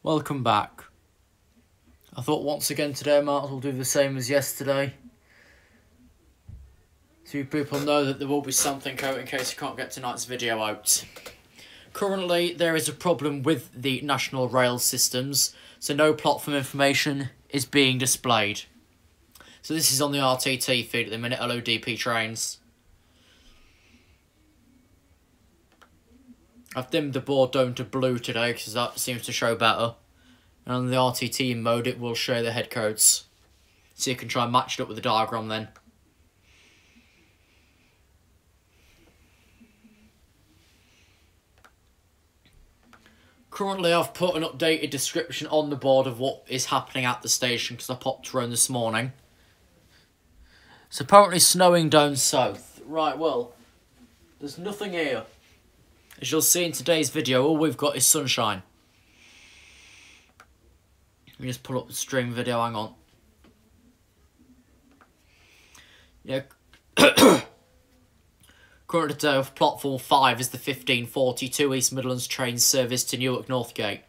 Welcome back. I thought once again today I might as well do the same as yesterday. So you people know that there will be something out in case you can't get tonight's video out. Currently there is a problem with the national rail systems, so no platform information is being displayed. So this is on the RTT feed at the minute, LODP trains. I've dimmed the board down to blue today because that seems to show better. And on the RTT mode it will show the head codes. So you can try and match it up with the diagram then. Currently I've put an updated description on the board of what is happening at the station because I popped around this morning. It's apparently snowing down south. Right, well, there's nothing here. As you'll see in today's video, all we've got is sunshine. Let me just pull up the stream video, hang on. Yeah. Current today of platform 5 is the 1542 East Midlands train service to Newark Northgate.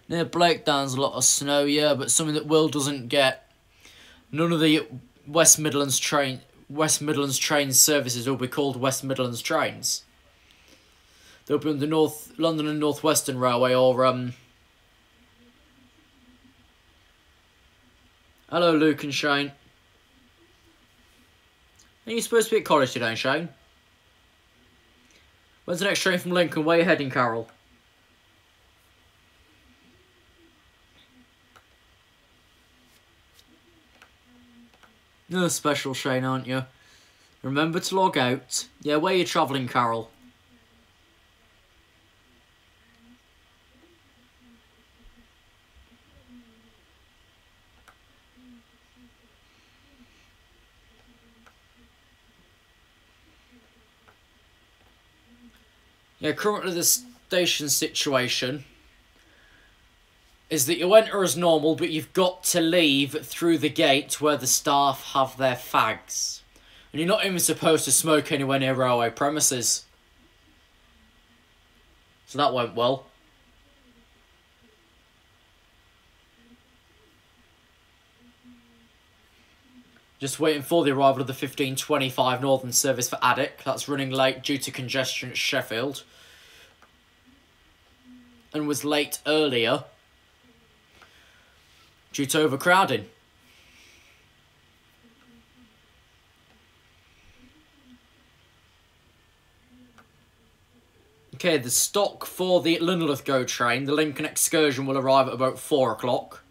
Near Blakedown's a lot of snow, yeah, but something that Will doesn't get. None of the West Midlands train services will be called West Midlands trains. They'll be on the North London and North Western Railway or Hello Luke and Shane. Are you supposed to be at college today, Shane? When's the next train from Lincoln? Where are you heading, Carol? No special, Shane, aren't you? Remember to log out. Yeah, where are you travelling, Carol? Yeah, currently the station situation is that you enter as normal, but you've got to leave through the gate where the staff have their fags. And you're not even supposed to smoke anywhere near railway premises. So that went well. Just waiting for the arrival of the 1525 Northern service for Addick. That's running late due to congestion at Sheffield. And was late earlier due to overcrowding. Okay, the stock for the Lynlithgow train, the Lincoln excursion, will arrive at about 4 o'clock.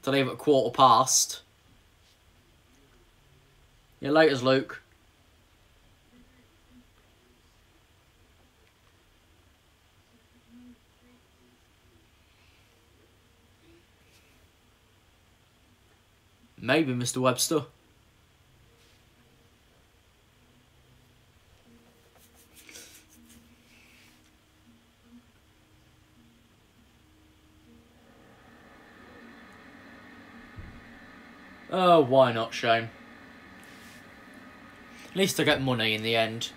To leave at 1:15. Yeah, laters, Luke. Maybe, Mr. Webster. Oh, why not, Shane? At least I get money in the end.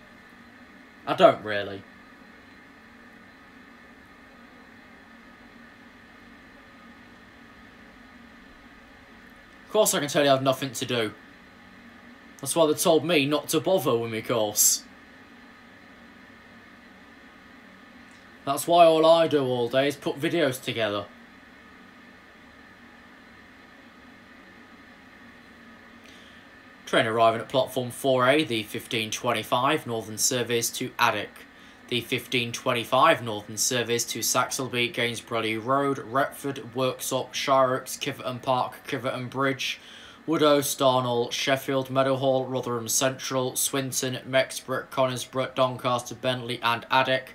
I don't really. Of course I can tell you I have nothing to do. That's why they told me not to bother with my course. That's why all I do all day is put videos together. Train arriving at platform 4A, the 1525 Northern service to Addick. The 1525 Northern service to Saxelby, Gainsborough Road, Retford, Worksop, Shire Oaks, Kiverton Park, Kiverton Bridge, Woodow, Starnall, Sheffield, Meadowhall, Rotherham Central, Swinton, Mexborough, Conisbrough, Doncaster, Bentley and Addick.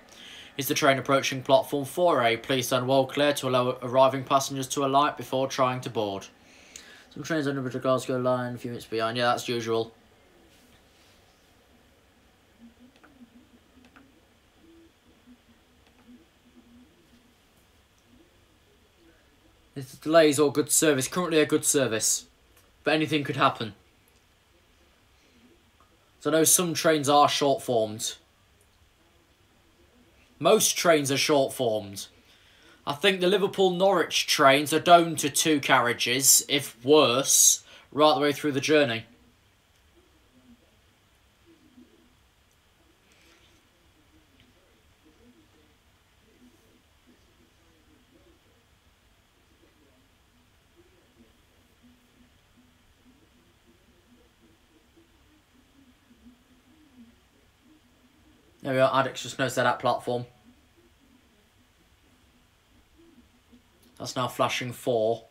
Is the train approaching platform 4A? Please stand well clear to allow arriving passengers to alight before trying to board. Some trains on the Glasgow line, a few minutes behind. Yeah, that's usual. It's delays or good service. Currently a good service. But anything could happen. So I know some trains are short-formed. Most trains are short-formed. I think the Liverpool-Norwich trains are down to 2 carriages, if worse, right the way through the journey. There we are, Addicts just noticed that platform. That's now flashing 4.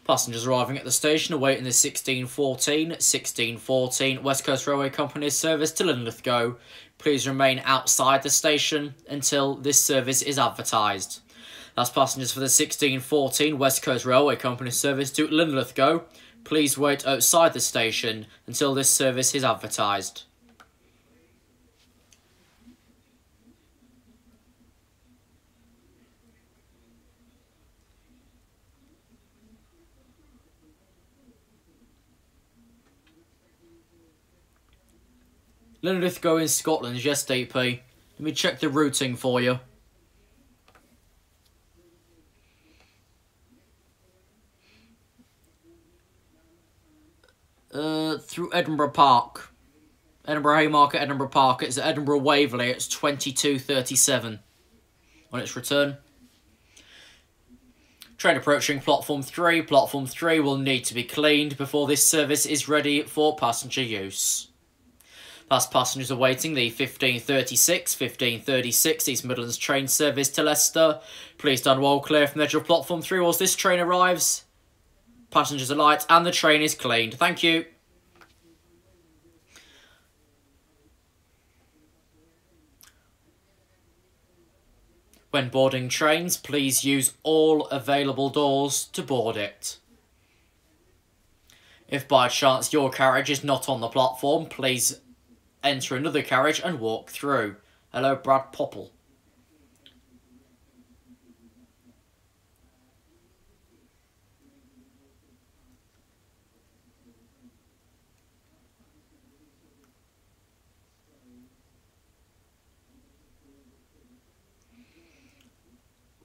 Passengers arriving at the station awaiting the 1614 West Coast Railway Company's service to Linlithgow. Please remain outside the station until this service is advertised. That's passengers for the 1614 West Coast Railway Company's service to Linlithgow. Please wait outside the station until this service is advertised. Linlithgow in Scotland, yes DP. Let me check the routing for you. Through Edinburgh Park. Edinburgh Haymarket, Edinburgh Park. It's at Edinburgh Waverley. It's 22:37 on its return. Train approaching platform 3. Platform 3 will need to be cleaned before this service is ready for passenger use. That's passengers awaiting the 1536 East Midlands train service to Leicester. Please stand well clear from the edge of platform 3 whilst this train arrives. Passengers alight and the train is cleaned. Thank you. When boarding trains, please use all available doors to board it. If by chance your carriage is not on the platform, please enter another carriage and walk through. Hello, Brad Popple.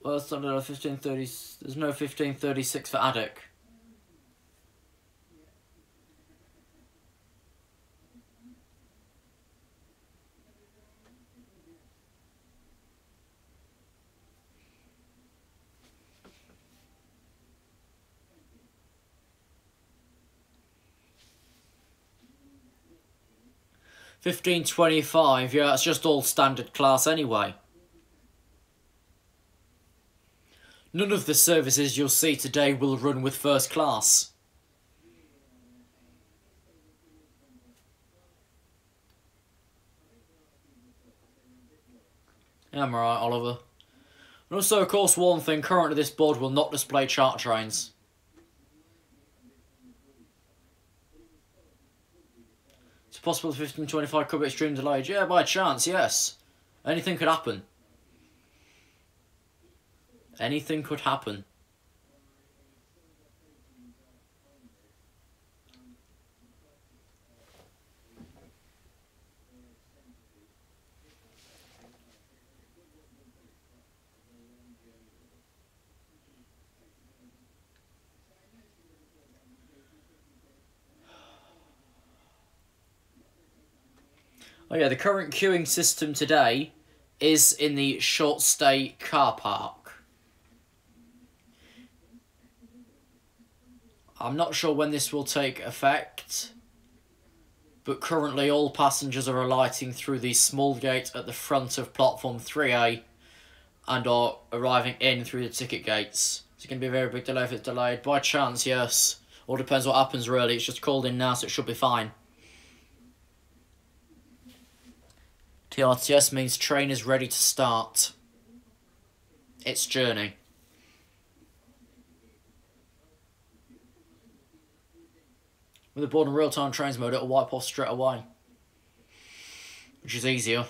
Well, it's not 1530. There's no 1536 for Addick. $15.25, yeah, that's just all standard class anyway. None of the services you'll see today will run with first class. Yeah, I'm alright, Oliver. And also, of course, one thing, currently this board will not display chart trains. It's possible the 1525 could be extreme delayed. Yeah, by chance, yes. Anything could happen. Anything could happen. Oh yeah, the current queuing system today is in the short stay car park. I'm not sure when this will take effect, but currently all passengers are alighting through the small gate at the front of platform 3A and are arriving in through the ticket gates. It's going to be a very big delay if it's delayed. By chance, yes. All depends what happens really. It's just called in now, so it should be fine. TRTS means train is ready to start its journey. With the board in real-time trains mode, it'll wipe off straight away, which is easier.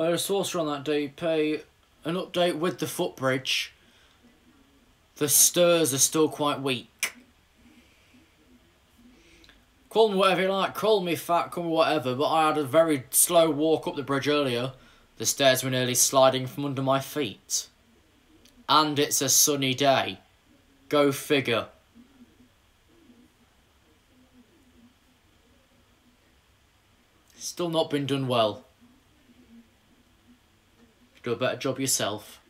Source on that DP. An update with the footbridge. The stairs are still quite weak. Call me whatever you like, call me fat, call me whatever, but I had a very slow walk up the bridge earlier. The stairs were nearly sliding from under my feet. And it's a sunny day. Go figure. Still not been done well. Do a better job yourself.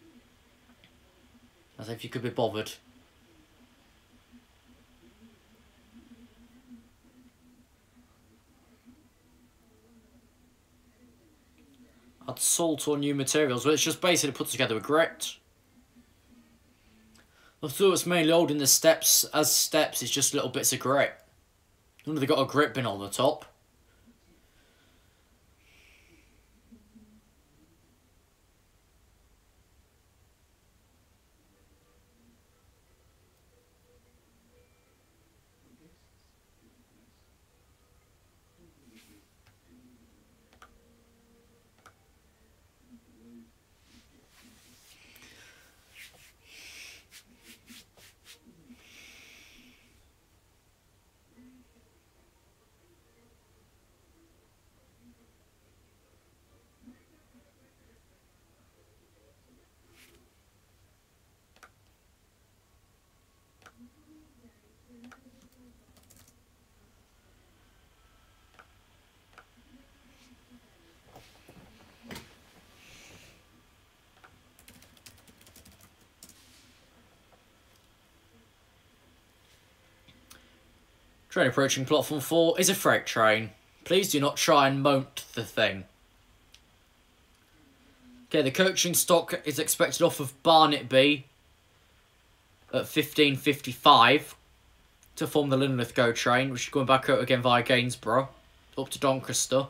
As if you could be bothered. Add salt or new materials, well, it's just basically put together with grit. I thought it's mainly holding the steps as steps, it's just little bits of grit. I wonder if they got a grit bin on the top. Train approaching platform 4 is a freight train. Please do not try and mount the thing. Okay, the coaching stock is expected off of Barnet at 15:55 to form the Linlithgow train, which is going back out again via Gainsborough, up to Doncaster.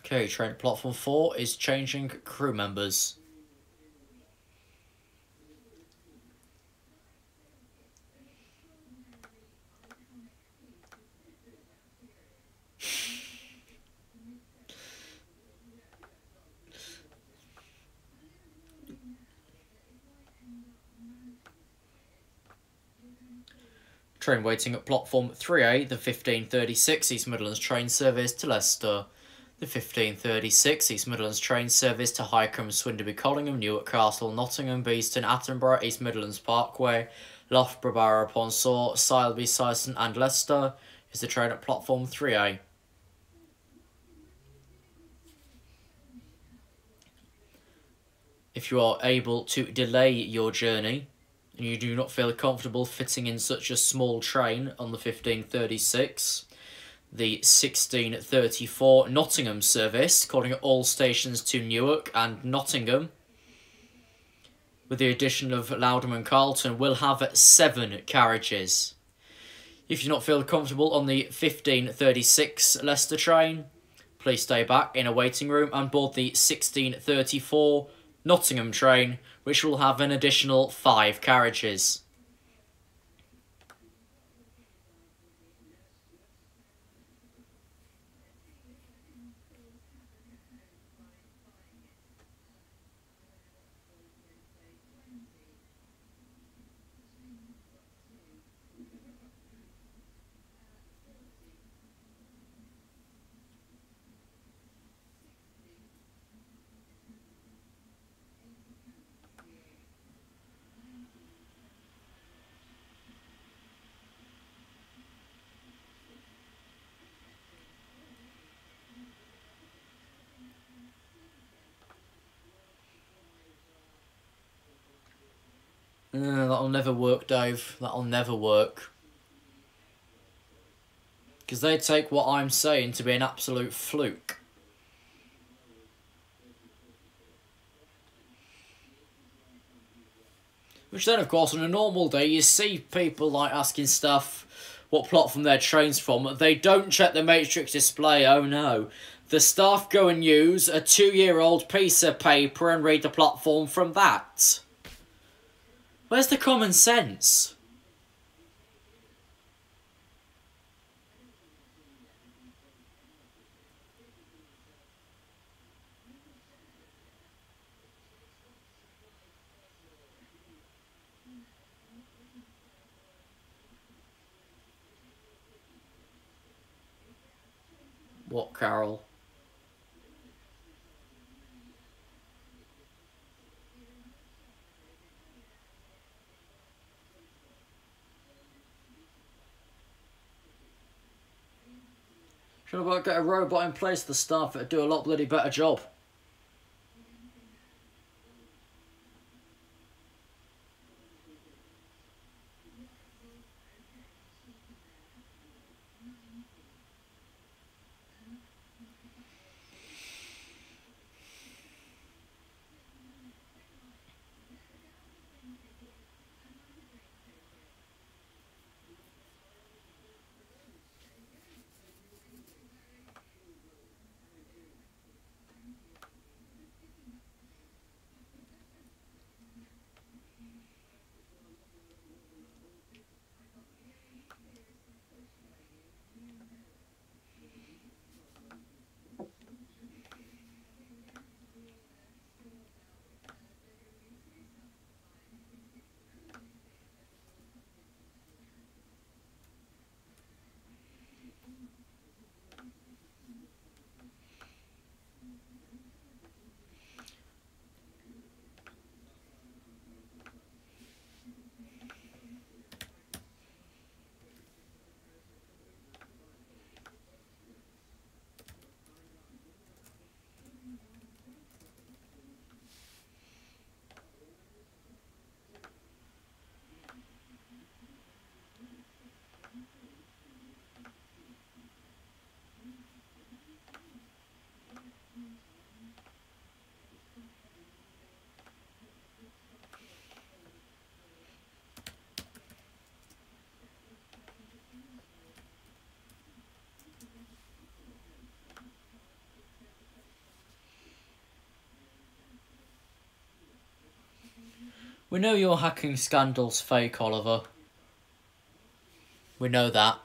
Okay, train at platform 4 is changing crew members. Train waiting at platform 3A, the 15:36 East Midlands train service to Leicester. The 15:36 East Midlands train service to Highcombe, Swinderby, Collingham, Newark Castle, Nottingham, Beeston, Attenborough, East Midlands Parkway, Loughborough, Barrow-upon-Soar, Sileby, Syston and Leicester is the train at platform 3A. If you are able to delay your journey and you do not feel comfortable fitting in such a small train on the 15:36, the 16:34 Nottingham service, calling at all stations to Newark and Nottingham, with the addition of Loudham and Carlton, will have 7 carriages. If you do not feel comfortable on the 15:36 Leicester train, please stay back in a waiting room and board the 16:34 Nottingham train, which will have an additional 5 carriages. That'll never work, Dave. That'll never work. Because they take what I'm saying to be an absolute fluke. Which then, of course, on a normal day, you see people like asking stuff what platform their train's from. They don't check the matrix display, oh no. The staff go and use a 2-year-old piece of paper and read the platform from that. Where's the common sense? What, Carol? Should I get a robot in place for the staff that'd do a lot bloody better job? We know your hacking scandal's fake, Oliver. We know that.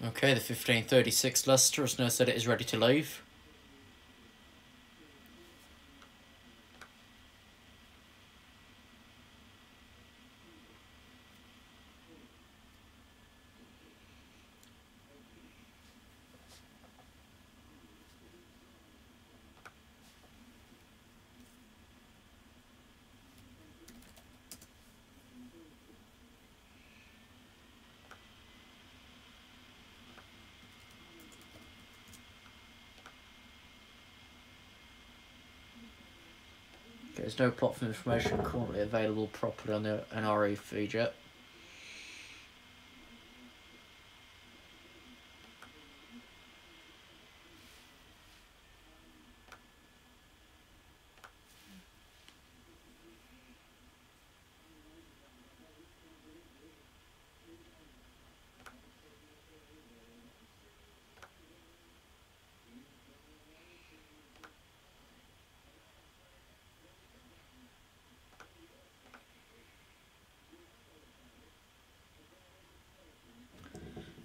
Okay, the 1536 Leicester has now said it is ready to leave. There's no platform information currently available properly on the NRE feed yet.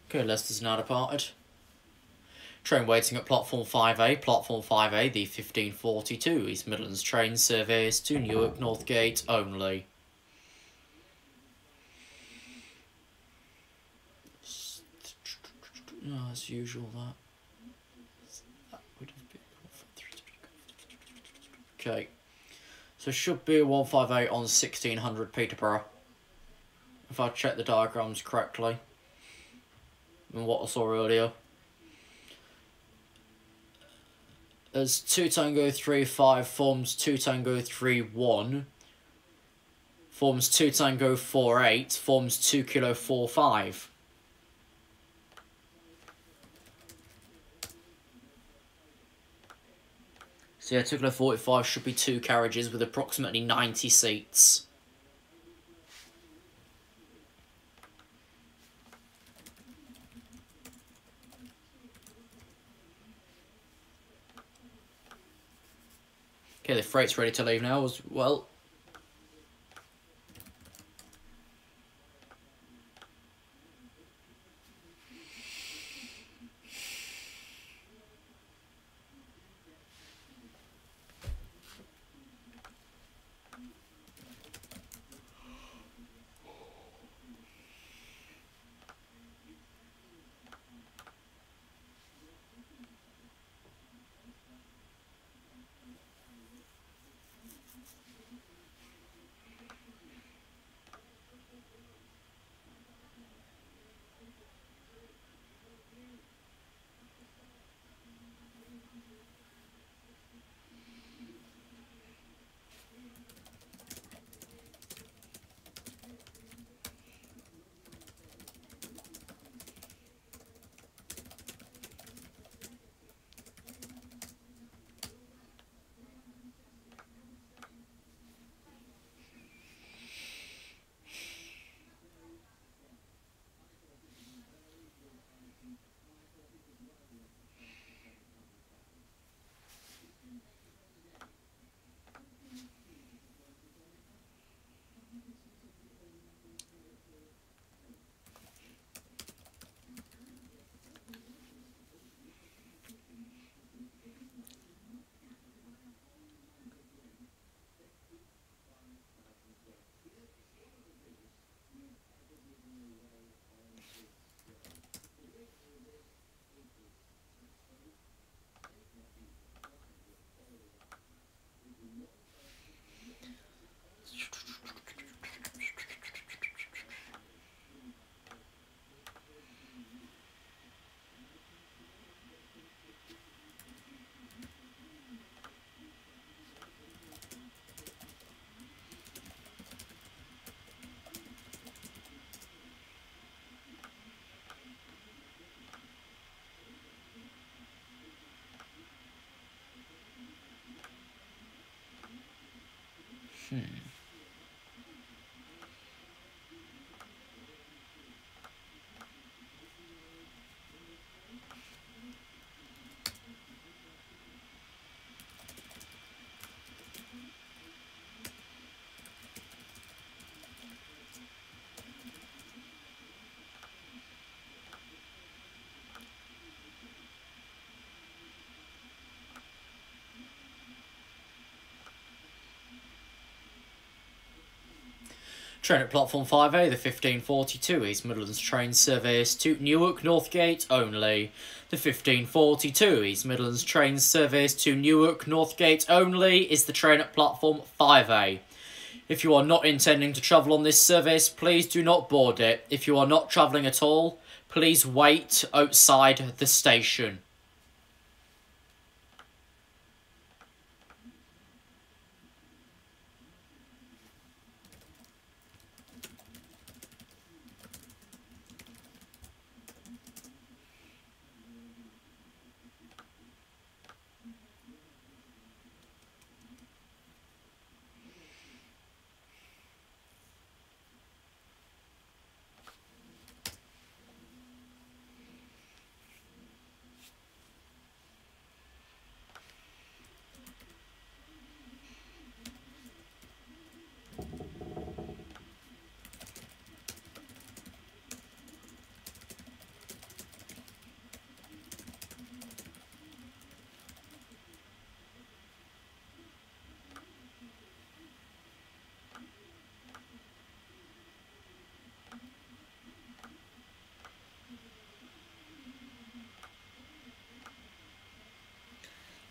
Okay, Leicester's now departed. Train waiting at platform 5A. Platform 5A, the 1542 East Midlands train service to Newark Northgate only. Oh, as usual, that would have been... Okay. So should be a 158 on 1600 Peterborough. If I check the diagrams correctly. And what I saw earlier. As 2 Tango 3 5 forms 2 Tango 3 1. Forms 2 Tango 4 8. Forms 2 Kilo 4 5. So yeah, 2 Kilo 45 should be 2 carriages with approximately 90 seats. Okay, the freight's ready to leave now as well. Train at platform 5A, the 1542 East Midlands train service to Newark Northgate only. The 1542 East Midlands train service to Newark Northgate only is the train at platform 5A. If you are not intending to travel on this service, please do not board it. If you are not travelling at all, please wait outside the station.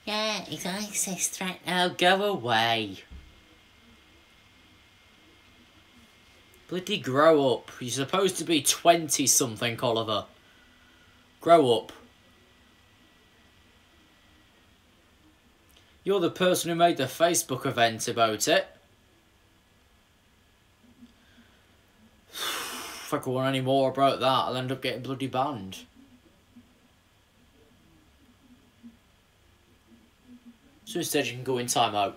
Yeah, it's an ISIS threat. Oh, go away. Bloody grow up. You're supposed to be 20-something, Oliver. Grow up. You're the person who made the Facebook event about it. If I go on any more about that, I'll end up getting bloody banned. So instead you can go in timeout.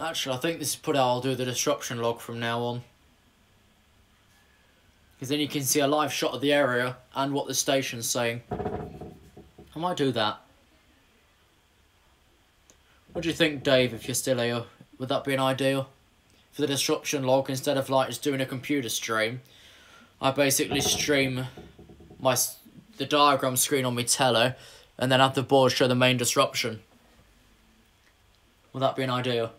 Actually, I think this is probably how I'll do the disruption log from now on. Because then you can see a live shot of the area and what the station's saying. I might do that. What do you think, Dave, if you're still here? Would that be an idea? For the disruption log, instead of like just doing a computer stream, I basically stream the diagram screen on my telly and then have the board show the main disruption. Would that be an idea?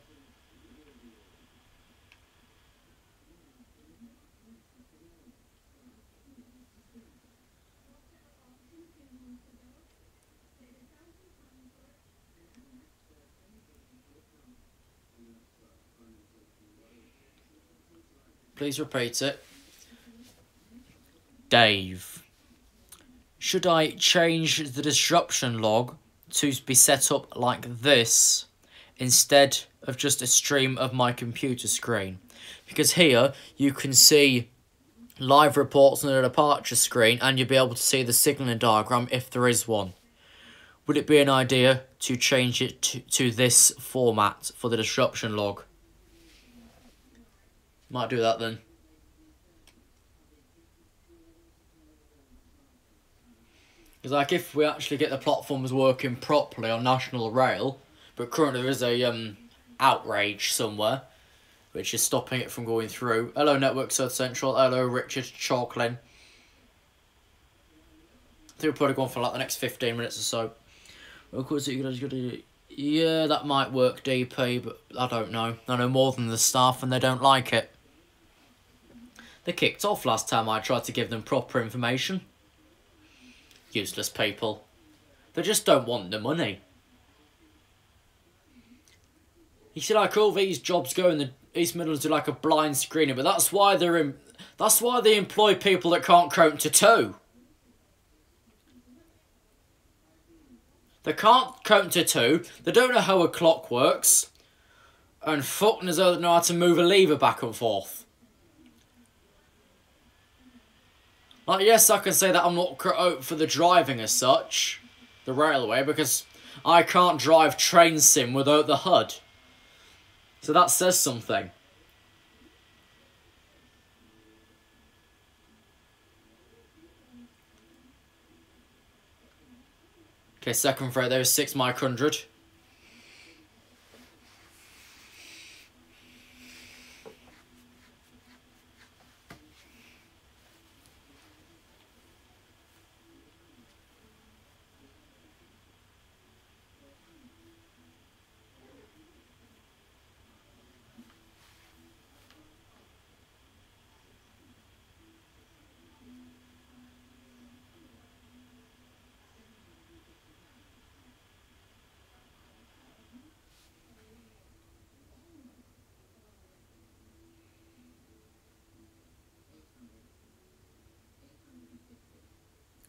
Please repeat it. Dave, should I change the disruption log to be set up like this instead of just a stream of my computer screen? Because here you can see live reports on the departure screen and you'll be able to see the signalling diagram if there is one. Would it be an idea to change it to this format for the disruption log? Might do that then. Because like if we actually get the platforms working properly on National Rail, but currently there is a outrage somewhere, which is stopping it from going through. Hello Network South Central, hello Richard Chalklin. I think we're probably going for like the next 15 minutes or so. Of course, yeah, that might work, DP, but I don't know. I know more than the staff and they don't like it. They kicked off last time I tried to give them proper information. Useless people. They just don't want the money. You see, like all these jobs go in the East Midlands do like a blind screening, but that's why that's why they employ people that can't count to 2. They can't count to 2. They don't know how a clock works, and fuck knows how they know how to move a lever back and forth. Like, yes, I can say that I'm not out for the driving as such, the railway, because I can't drive train sim without the HUD. So that says something. Okay, second freight there is 6 Mike 100.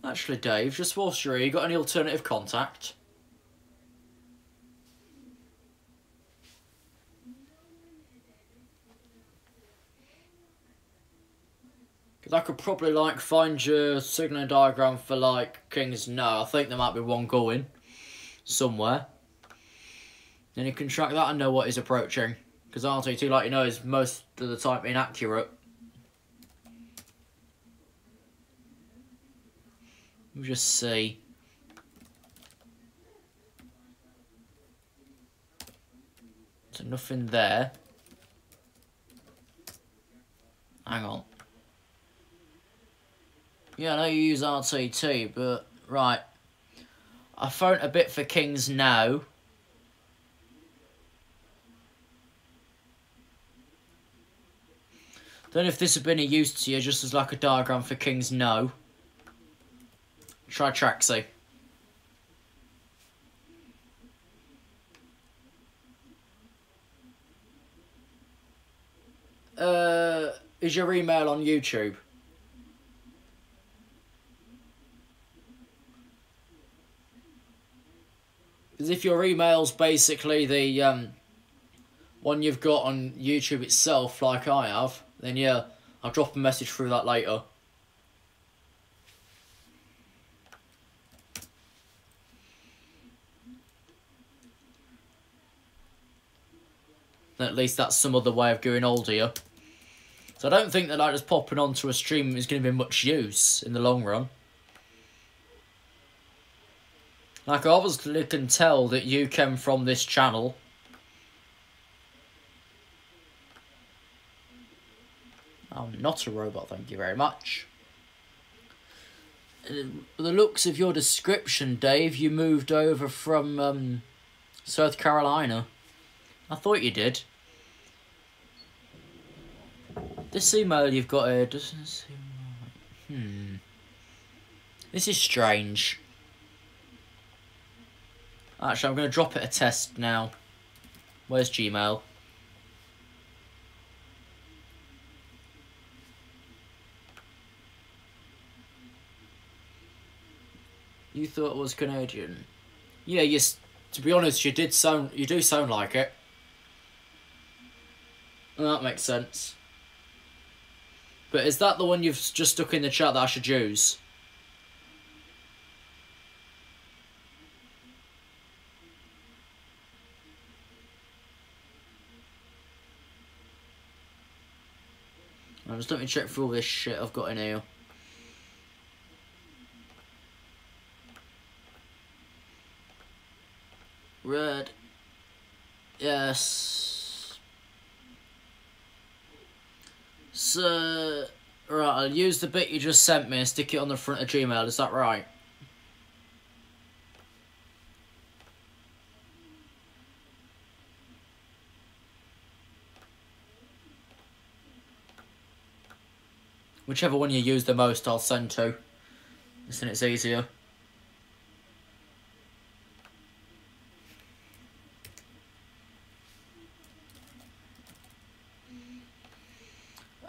Actually, Dave, just whilst you're here, you got any alternative contact? Because I could probably, like, find your signalling diagram for, like, Kings. No, I think there might be one going somewhere. Then you can track that and know what is approaching. Because RT2, like you know, is most of the time inaccurate. We'll just see. So nothing there. Hang on. Yeah, I know you use RTT, but right. I phoned a bit for Kings now. Don't know if this has been a use to you, just as like a diagram for Kings no. Try Traxy. Is your email on YouTube? Because if your email's basically the one you've got on YouTube itself, like I have, then yeah, I'll drop a message through that later. Then at least that's some other way of going hold here. So I don't think that like just popping onto a stream is going to be much use in the long run. Like I obviously can tell that you came from this channel. I'm not a robot, thank you very much. The looks of your description, Dave, you moved over from South Carolina. I thought you did. This email you've got here doesn't seem right. This is strange. Actually, I'm going to drop it a test now. Where's Gmail? You thought it was Canadian. Yeah, to be honest, you do sound like it. Well, that makes sense. But is that the one you've just stuck in the chat that I should use? Just let me check through all this shit I've got in here. Red. Yes. So, right, I'll use the bit you just sent me and stick it on the front of Gmail, is that right? Whichever one you use the most, I'll send to. Isn't it easier?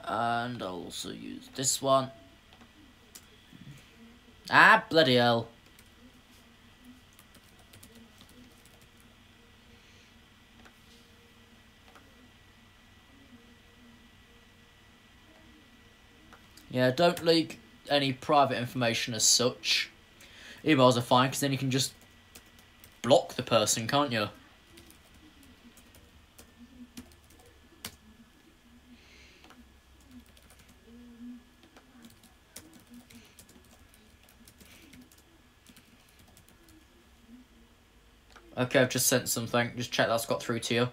And I'll also use this one. Ah, bloody hell. Yeah, don't leak any private information as such. Emails are fine, because then you can just block the person, can't you? Okay, I've just sent something. Just check that's got through to you.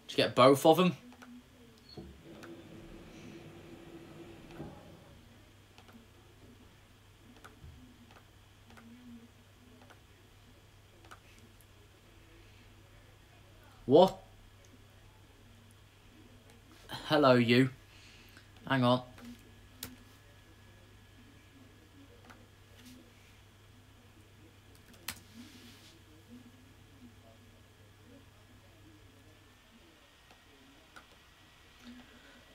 Did you get both of them? What? Hello, you. Hang on.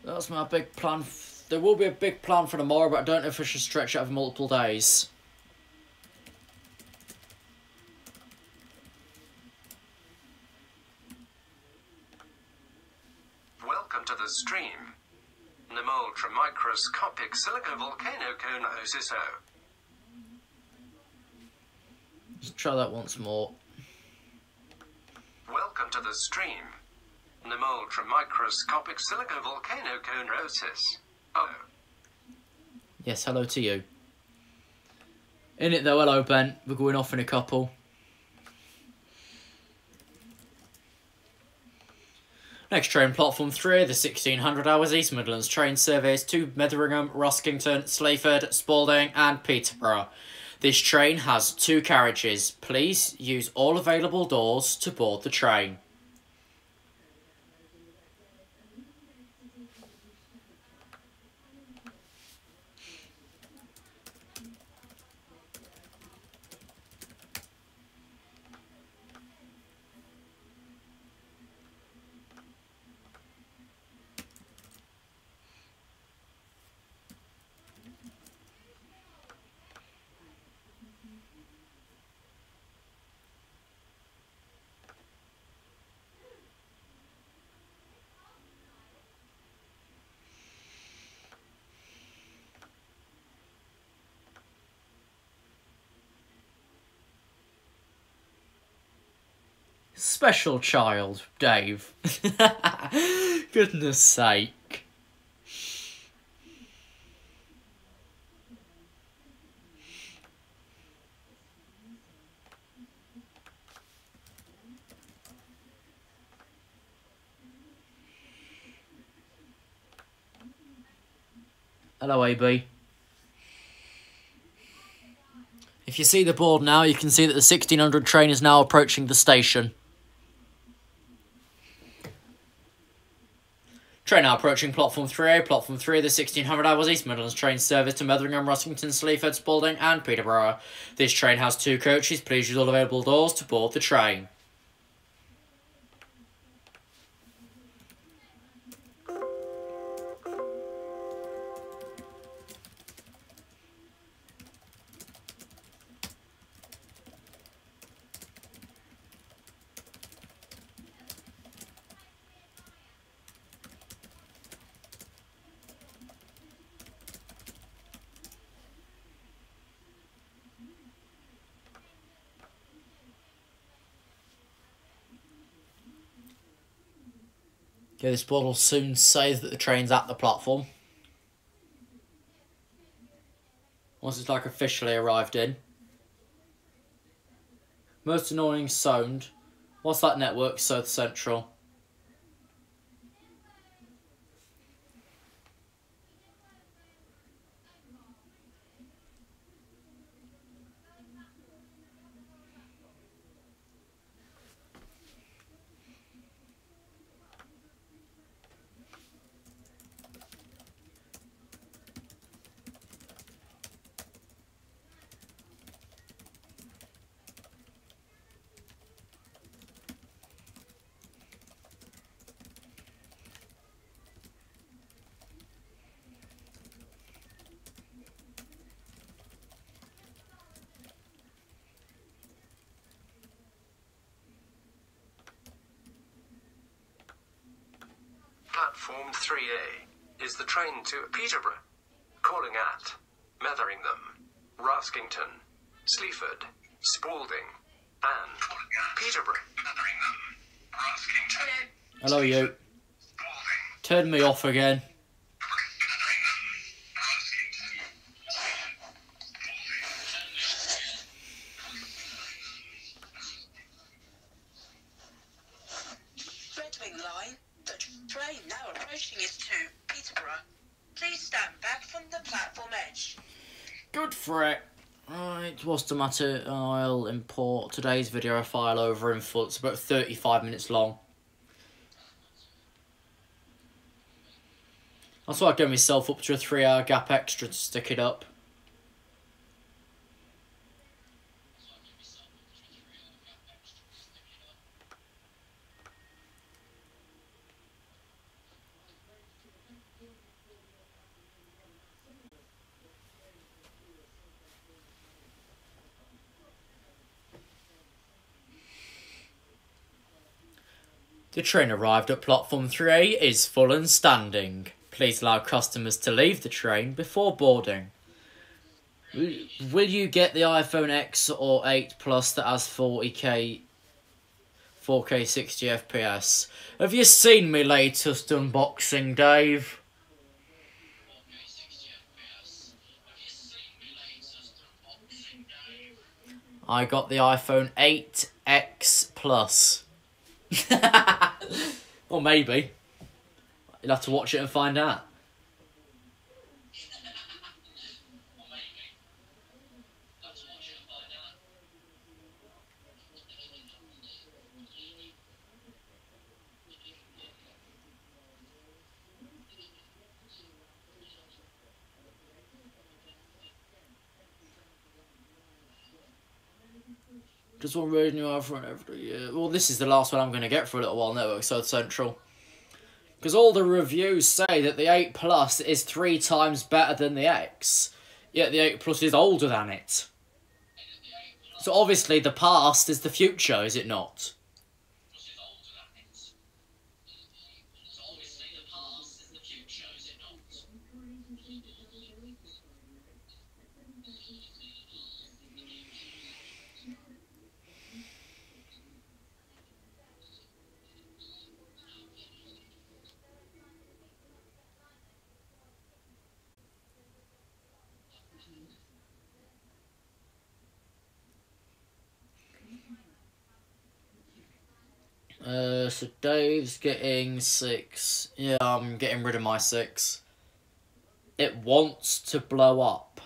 That's my big plan. There will be a big plan for tomorrow, but I don't know if I should stretch it over multiple days. Welcome Welcome to the stream. Ultramicroscopic silicovolcanoconosis. Let's try that once more. Welcome to the stream. Ultramicroscopic silicovolcanoconosis. Oh. Yes, hello to you. In it though, hello Ben. We're going off in a couple. Next train, platform 3, the 1600 hours East Midlands train service to Metheringham, Roskington, Sleaford, Spalding and Peterborough. This train has 2 carriages. Please use all available doors to board the train. Special child, Dave. Goodness sake. Hello, AB. If you see the board now, you can see that the 1600 train is now approaching the station. Train now approaching platform 3A. Platform 3, the 1600 hours East Midlands train service to Metheringham, Roskington, Sleaford, Spalding and Peterborough. This train has 2 coaches. Please use all available doors to board the train. Okay, this board will soon say that the train's at the platform. Once it's like officially arrived in. Most annoying sound. What's that network? South Central. Platform 3A is the train to Peterborough, calling at Metheringham, Roskington, Sleaford, Spalding, and Peterborough. Hello, you. Turn me off again. Good for it. Right, what's the matter? I'll import today's video file over in full. It's about 35 minutes long. That's why I gave myself up to a 3-hour gap extra to stick it up. The train arrived at platform 3A is full and standing. Please allow customers to leave the train before boarding. Will you get the iPhone X or 8 Plus that has 4K 60 FPS? Have you seen my latest unboxing, Dave? I got the iPhone 8X Plus. Or maybe. You'll have to watch it and find out. Just one really new iPhone every year. Well, this is the last one I'm going to get for a little while, Network South Central. Because all the reviews say that the 8 Plus is 3 times better than the X. Yet the 8 Plus is older than it. So obviously the past is the future, is it not? So Dave's getting 6. Yeah, I'm getting rid of my 6. It wants to blow up.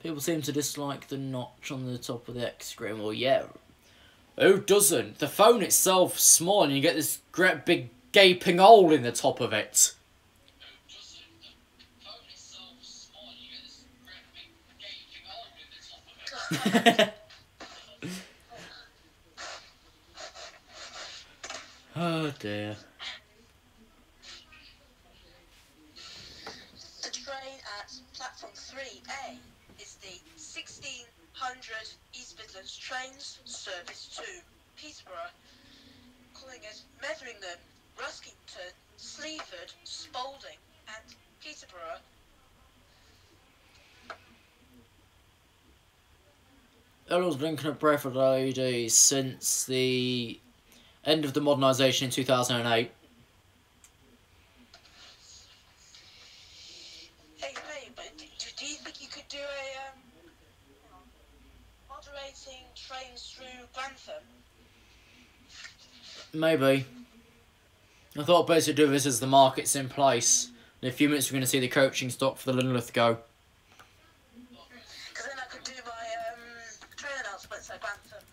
People seem to dislike the notch on the top of the X screen. Well, yeah. Who doesn't? The phone itself's small and you get this great big gaping hole in the top of it. Oh dear. The train at platform 3A is the 1600 East Midlands trains service to Peterborough, calling at Metheringham, Ruskington, Sleaford, Spalding and Peterborough. Everyone's been linking up breath for ladies since the end of the modernisation in 2008. Hey, but do you think you could do a moderating trains through Grantham? Maybe. I thought best to do this as the market's in place. In a few minutes we're going to see the coaching stock for the Linlith go. Because then I could do my train announcements at Grantham.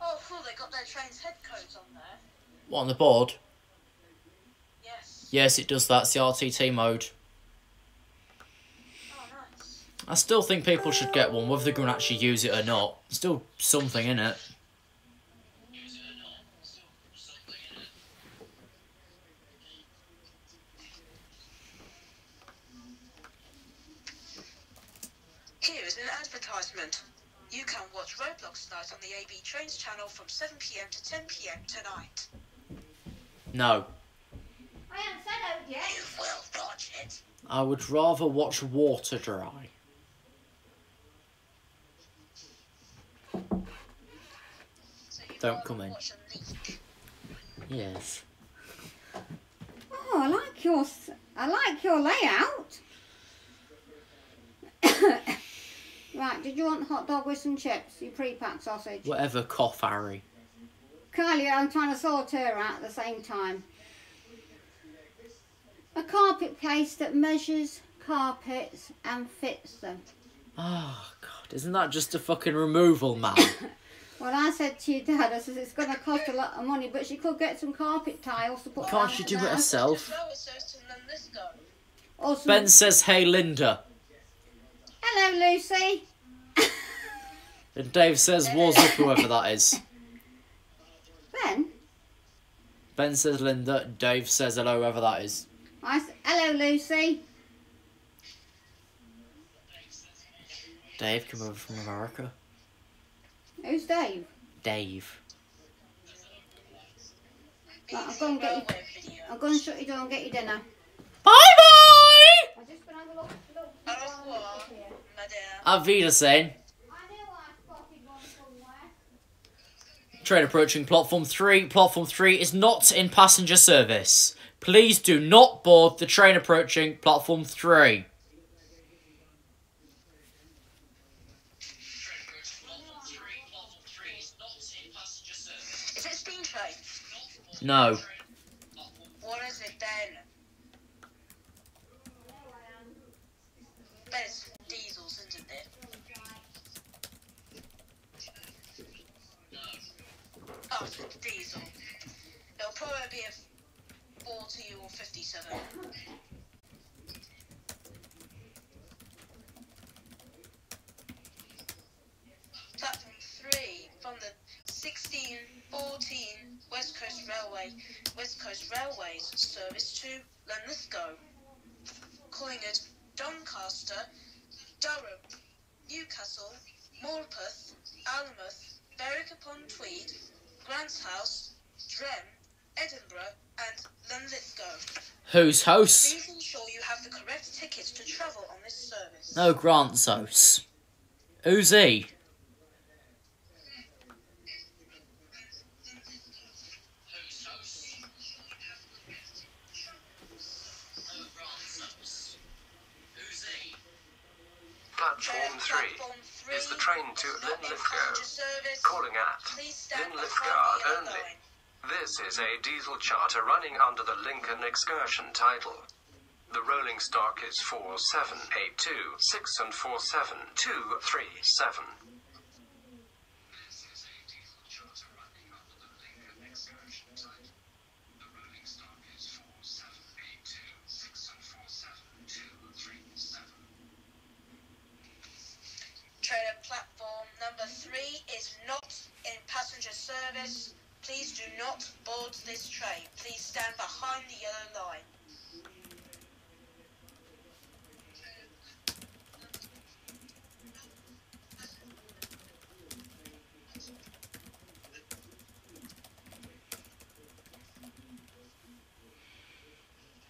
Oh, cool, they got their train's head codes on there. What, on the board? Yes. Yes, it does that. It's the RTT mode. Oh, nice. I still think people should get one, whether they're going to actually use it or not. Still something in it. Here is an advertisement. You can watch Roblox tonight on the AB Trains channel from 7 PM to 10 PM tonight. No. I haven't said out yet. You will watch it. I would rather watch water dry. So Don't come in. Yes. Oh, I like your layout. Right, did you want hot dog with some chips? Your pre-packed sausage? Whatever, cough, Harry. Kylie, I'm trying to sort her out at the same time. A carpet place that measures carpets and fits them. Oh, God. Isn't that just a fucking removal man? Well, I said to your dad, I said it's going to cost a lot of money, but she could get some carpet tiles to put Can't around she the do it house. herself? Or some... Ben says, hey, Linda. Hello, Lucy. And Dave says, "What's up, whoever that is." Ben? Ben says Linda. Dave says hello, whoever that is. Hello, Lucy. Dave came over from America. Who's Dave? Dave. Right, I'm going to shut your door and get your dinner. Bye-bye! I'm just going to have a look. Au revoir, madame. Auf Wiedersehen. Train approaching platform 3. Platform 3 is not in passenger service. Please do not board the train approaching platform 3. Is it steam train? No. What is it then? Bet it's diesels, isn't it? Oh, it's diesel. It'll probably be a 40 or 57. Platform 3 from the 1614 West Coast Railways service to Linlithgow, calling it Doncaster, Durham, Newcastle, Morpeth, Alnmouth, Berwick-upon-Tweed, Grant's House, Drem, Edinburgh, and Linlithgow. Whose house? Please ensure you have the correct tickets to travel on this service. No, Grant's house. Who's he? Platform 3 is the train to Linlithgow, calling at Linlithgow only. This is a diesel charter running under the Lincoln Excursion title. The rolling stock is 4782, and 47237. Train at platform number 3 is not in passenger service. Please do not board this train. Please stand behind the yellow line.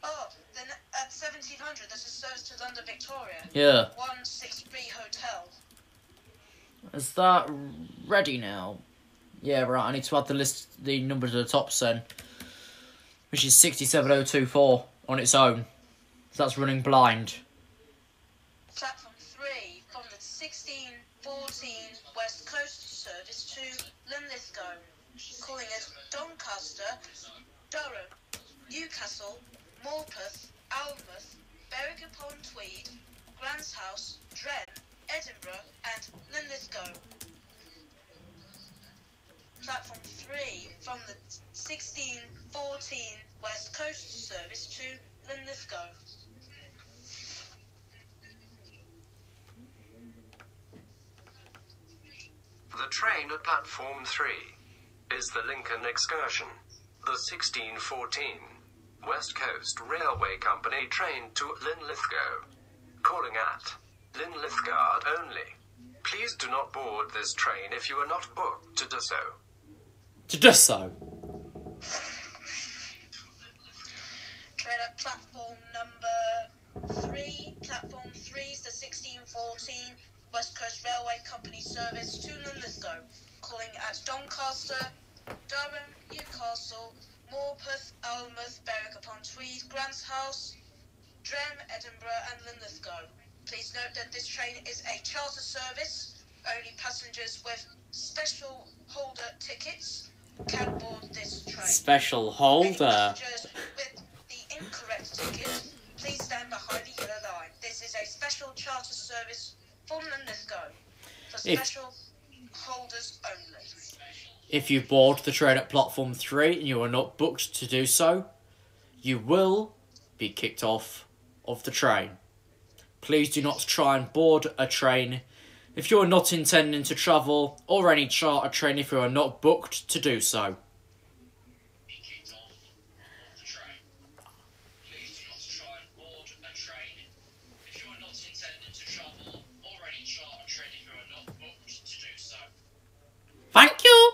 Oh, then at 1700 there's a service to London Victoria. Yeah. 163 Hotel. Is that ready now? Yeah, right, I need to add the number to the top then, which is 67024 on its own. So that's running blind. Platform 3 from the 1614 West Coast service to Linlithgow, calling it Doncaster, Durham, Newcastle, Morpeth, Alnmouth, Berwick-upon-Tweed, Grant's House, Drem, Edinburgh, and Linlithgow. Platform 3 from the 1614 West Coast service to Linlithgow. The train at platform 3 is the Lincoln Excursion, the 1614 West Coast Railway Company train to Linlithgow, calling at Linlithgow only. Please do not board this train if you are not booked to do so. To do so. Train at platform number 3. Platform 3 is the 1614 West Coast Railway Company service to Linlithgow, calling at Doncaster, Durham, Newcastle, Morpeth, Alnmouth, Berwick-upon-Tweed, Grant's House, Drem, Edinburgh, and Linlithgow. Please note that this train is a charter service. Only passengers with special holder tickets can board this train. Special holder. Any passengers with the incorrect ticket, please stand behind the yellow line. This is a special charter service from Linlithgow for special holders only. If you board the train at platform 3 and you are not booked to do so, you will be kicked off of the train. Please do not try and board a train if you are not intending to travel, or any charter train if you are not booked to do so. Thank you!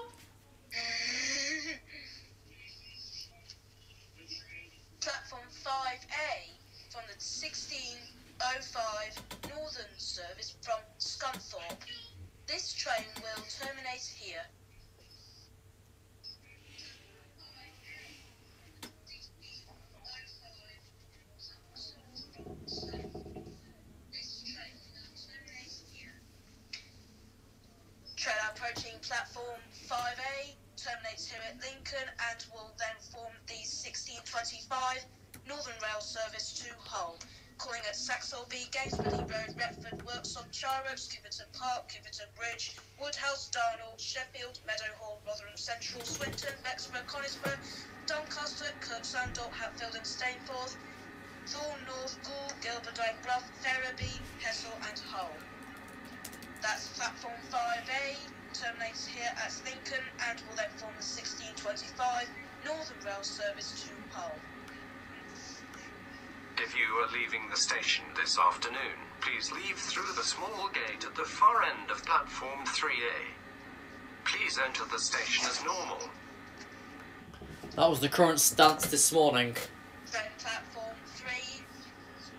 Platform 5A from the 1605 Northern service from Scunthorpe. This train will terminate here. Train approaching platform 5A terminates here at Lincoln and will then form the 1625 Northern Rail service to Hull, calling at Saxelby, Gainsborough Road, Retford, Worksop, Chirocks, Kiverton Park, Kiverton Bridge, Woodhouse, Darnall, Sheffield, Meadowhall, Rotherham Central, Swinton, Bexborough, Conisbrough, Doncaster, Kirksandall, Hatfield and Stainforth, Thorn North, Goole, Gilberdine, Brough, Ferriby, Hessel and Hull. That's platform 5A, terminates here at Lincoln and will then form the 1625 Northern Rail service to Hull. If you are leaving the station this afternoon, please leave through the small gate at the far end of platform 3A. Please enter the station as normal. That was the current stance this morning. Train platform 3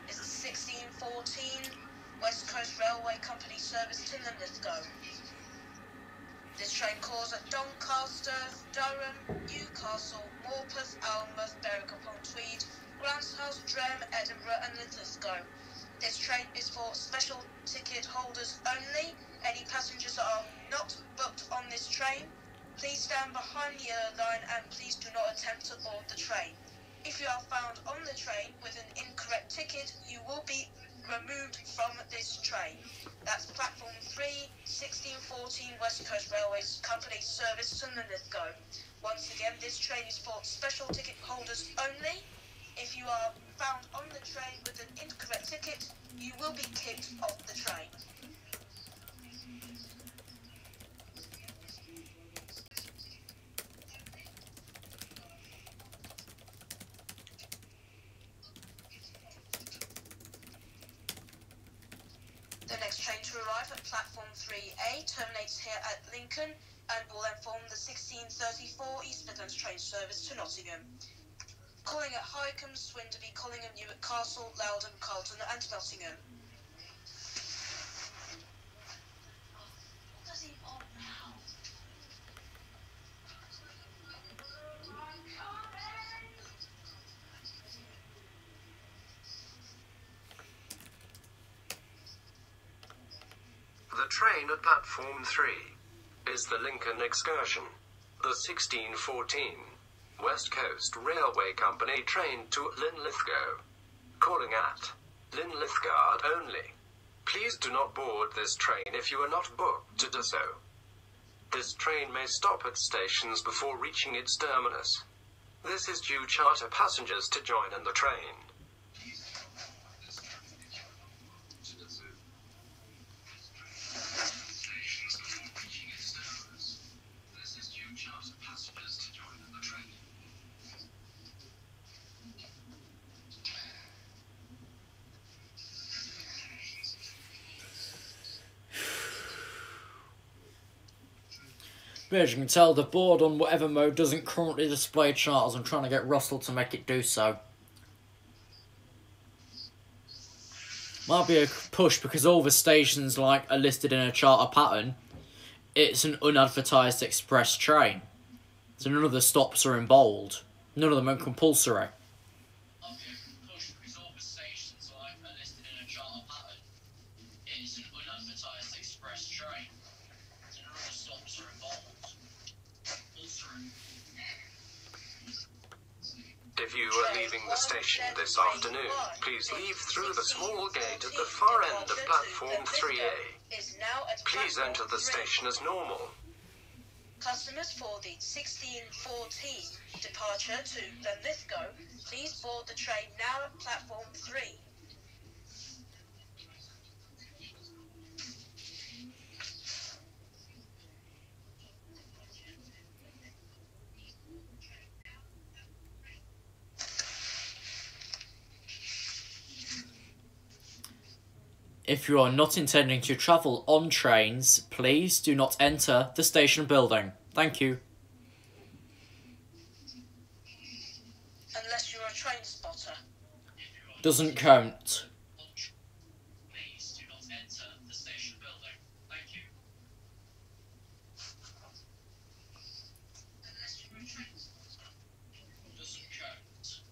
is the 1614 West Coast Railway Company service to Linlithgow. This train calls at Doncaster, Durham, Newcastle, Morpeth, Alnmouth, Berwick-upon-Tweed, Glanshouse, Drem, Edinburgh and Linlithgow. This train is for special ticket holders only. Any passengers that are not booked on this train, please stand behind the line and please do not attempt to board the train. If you are found on the train with an incorrect ticket, you will be removed from this train. That's platform 3, 1614 West Coast Railways Company service to Linlithgow. Once again, this train is for special ticket holders only. If you are found on the train with an incorrect ticket, you will be kicked off the train. The next train to arrive at platform 3A terminates here at Lincoln and will then form the 1634 East Midlands train service to Nottingham, calling at Highcombe, Swinderby, Collingham, Newark Castle, Loudon, Carlton and Nottingham. The train at platform 3 is the Lincoln Excursion, the 1614 West Coast Railway Company train to Linlithgow, calling at Linlithgow only. Please do not board this train if you are not booked to do so. This train may stop at stations before reaching its terminus. This is due charter passengers to join in the train. But as you can tell, the board on whatever mode doesn't currently display charters. I'm trying to get Russell to make it do so. Might be a push because all the stations are listed in a charter pattern. It's an unadvertised express train. So none of the stops are in bold. None of them are compulsory. If you are leaving the station this afternoon, please leave through the small gate at the far end of platform 3A. Please enter the station as normal. Customers for the 1614 departure to Linlithgow, please board the train now at platform 3. If you are not intending to travel on trains, please do not enter the station building. Thank you. Unless you're a train spotter. Doesn't count. Please do not enter the station building. Thank you. Unless you're a train spotter. Doesn't count.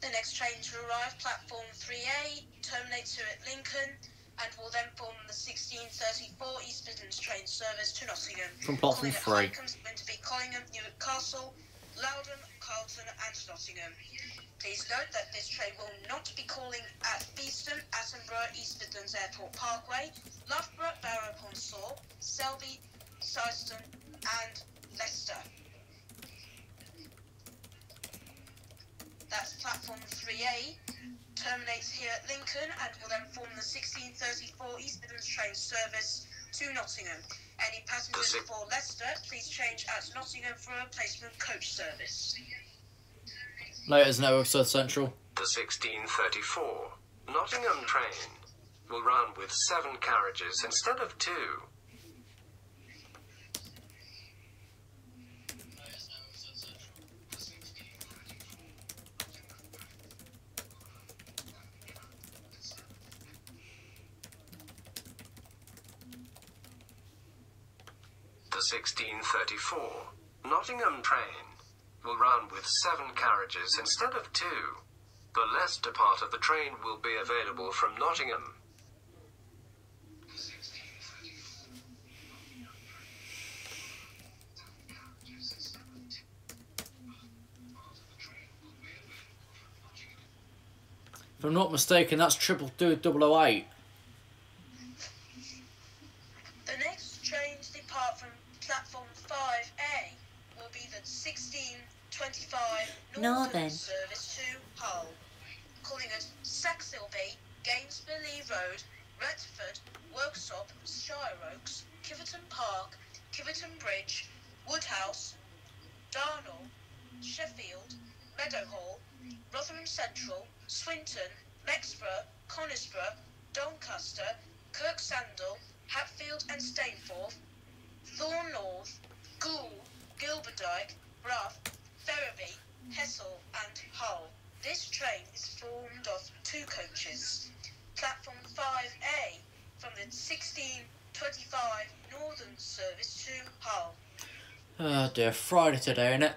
The next train to arrive, platform 3A, terminates here at Lincoln and will then form the 1634 East Midlands train service to Nottingham. From platform 3. Going to be Collingham, Newcastle, Loudon, Carlton and Nottingham. Please note that this train will not be calling at Beeston, Attenborough, East Midlands Airport Parkway, Loughborough, Barrow-upon-Soar, Selby, Syston and Leicester. That's platform 3A, terminates here at Lincoln and will then form the 1634 East Midlands train service to Nottingham. Any passengers for Leicester, please change at Nottingham for a replacement coach service. Laters Network South Central. The 1634 Nottingham train will run with 7 carriages instead of 2. The 1634 Nottingham train will run with 7 carriages instead of 2. The Leicester part of the train will be available from Nottingham. If I'm not mistaken, that's 008. The next train to depart from platform 5A will be the 1625 Northern service to Hull, calling at Saxilby, Gainsborough Road, Retford, Worksop, Shire Oaks, Kiverton Park, Kiverton Bridge, Woodhouse, Darnall, Sheffield, Meadowhall, Rotherham Central, Swinton, Mexborough, Conisbrough, Doncaster, Kirk Sandal, Hatfield and Stainforth, Thorn North, Goole, Gilberdike, Rough, Ferriby, Hessel and Hull. This train is formed of 2 coaches. Platform 5A from the 1625 Northern service to Hull. Oh dear, Friday today, innit?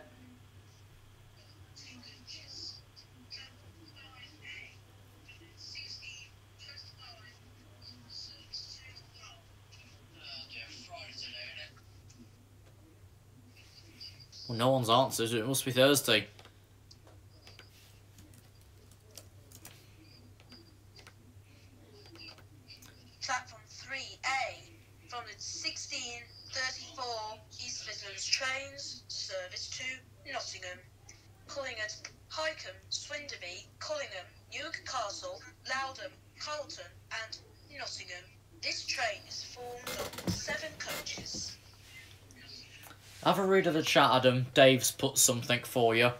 Well, no one's answered, it must be Thursday. Platform 3A from the 1634 East Midlands trains service to Nottingham, calling at Highcombe, Swinderby, Collingham, Newcastle, Loudon, Carlton and Nottingham. This train is formed of 7 coaches. Have a read of the chat, Adam. Dave's put something for you. AV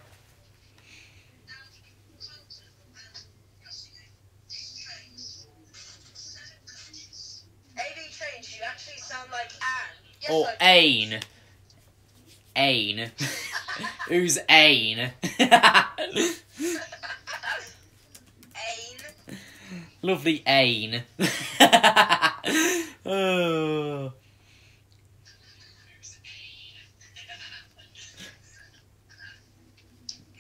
trains, you actually sound like Anne. Yes, Or Ain. Ain. Who's Ain? Ain. Lovely Ain. Oh.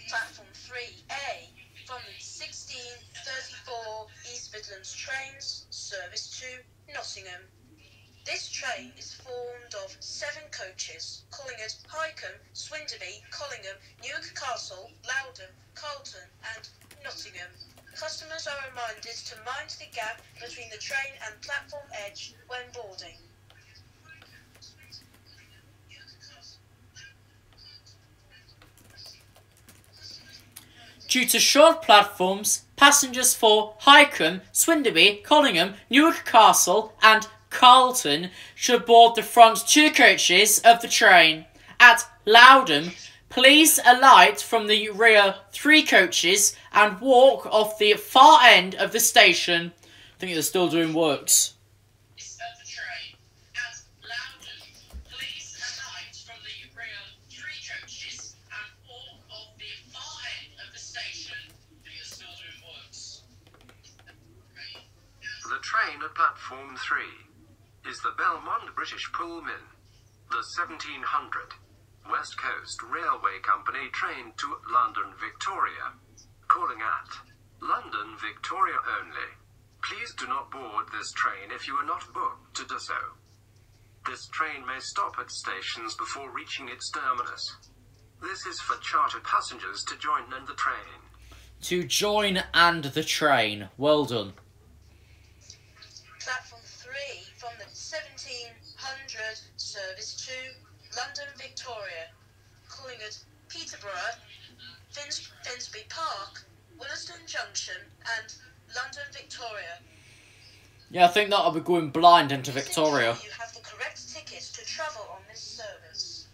Platform 3A from the 1634 East Midlands trains service to Nottingham. This train is formed of 7 coaches, calling at Highcombe, Swinderby, Collingham, Newcastle, Loudon, Carlton and Nottingham. Customers are reminded to mind the gap between the train and platform edge when boarding. Due to short platforms, passengers for Highcombe, Swinderby, Collingham, Newcastle and Carlton should board the front 2 coaches of the train. At Loudon, please alight from the rear 3 coaches and walk off the far end of the station. think they're still doing works. Of the train. At Loudon, police alight from the rear 3 coaches and all of the far end of the station. They are still doing works. The train at platform 3 is the Belmont British Pullman, the 1700 West Coast Railway Company train to London Victoria, calling at London Victoria only. Please do not board this train if you are not booked to do so. This train may stop at stations before reaching its terminus. This is for charter passengers to join in the train. To join and the train. Well done. Platform 3 from the 1700 service to London Victoria, calling at Peterborough, Finsbury Park, Williston Junction and London Victoria. Yeah, I think that'll be going blind into Victoria. You have the correct tickets to travel on this service.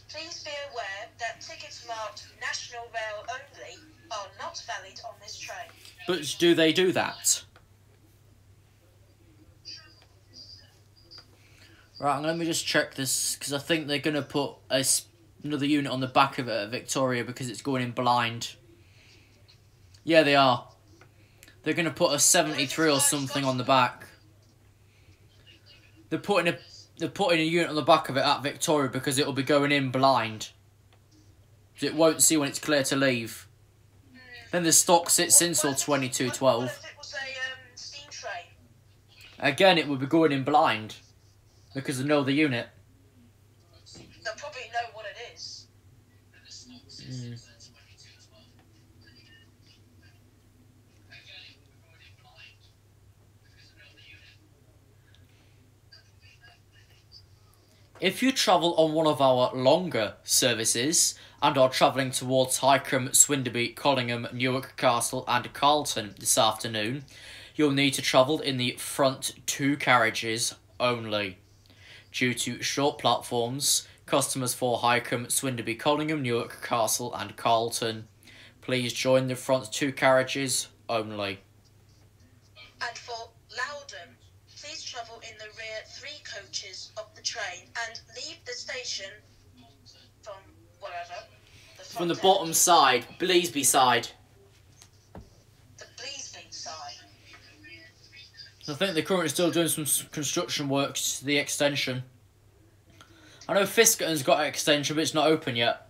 Please be aware that tickets marked National Rail only are not valid on this train. But do they do that? Right, let me just check this, because I think they're going to put another unit on the back of it at Victoria because it's going in blind. Yeah, they are. They're going to put a 73 or something on the back. They're putting a unit on the back of it at Victoria because it'll be going in blind. So it won't see when it's clear to leave. Then the stock sits in till 22:12. What if it was a steam train? Again, it would be going in blind because they know the unit. They'll probably know what it is. If you travel on one of our longer services and are travelling towards Highcombe, Swinderby, Collingham, Newark Castle and Carlton this afternoon, you'll need to travel in the front 2 carriages only. Due to short platforms, customers for Highcombe, Swinderby, Collingham, Newark Castle and Carlton, please join the front 2 carriages only. And for Loudon, please travel in the rear 3 coaches of the train and leave the station from wherever. From the bottom side, Bleasby side. The Bleasby side. I think they're currently still doing some construction works to the extension. I know Fiskerton's got an extension, but it's not open yet.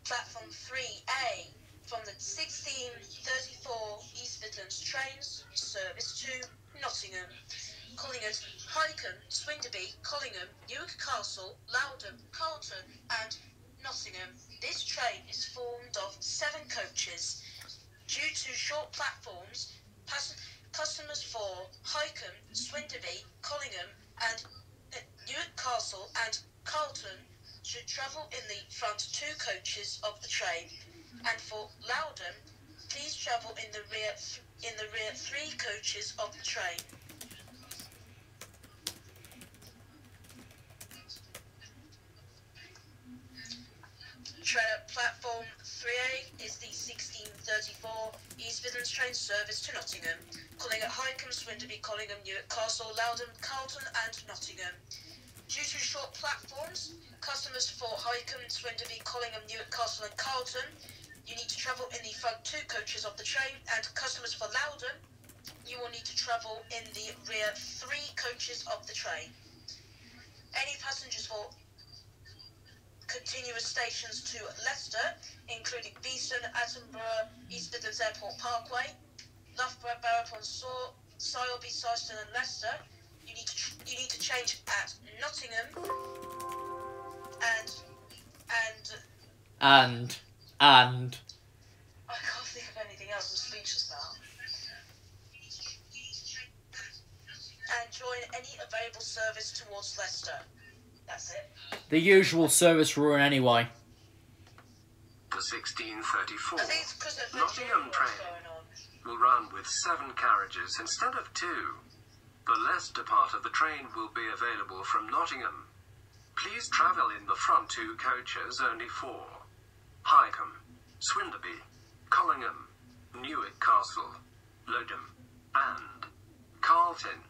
Platform 3A from the 1634 East Midlands trains, service to Nottingham, calling at Highcombe, Swinderby, Collingham, Newark Castle, Loudon, Carlton and Nottingham. This train is formed of 7 coaches. Due to short platforms, customers for Highcombe, Swinderby, Collingham and Newark Castle and Carlton should travel in the front 2 coaches of the train, and for Loudon, please travel in the rear 3 coaches of the train. Train at platform 3A is the 1634 East Midlands train service to Nottingham, calling at Highcombe, Swinderby, Collingham, Newark Castle, Loudon, Carlton and Nottingham. Due to short platforms, customers for Highcombe, Swinderby, Collingham, Newark Castle and Carlton, you need to travel in the front 2 coaches of the train, and customers for Loudon, you will need to travel in the rear 3 coaches of the train. Any passengers for continuous stations to Leicester, including Beeston, Attenborough, East Midlands Airport Parkway, Loughborough, Barrow-upon-Soar, Soilby, Syston and Leicester, you need to change at Nottingham and I can't think of anything else. I'm speechless now. And join any available service towards Leicester. That's it. The usual service will run anyway. The 1634 I think it's because of Nottingham train going on. will run with 7 carriages instead of 2. The Leicester part of the train will be available from Nottingham. Please travel in the front 2 coaches only for Highcombe, Swinderby, Collingham, Newark Castle, Lodham, and Carlton.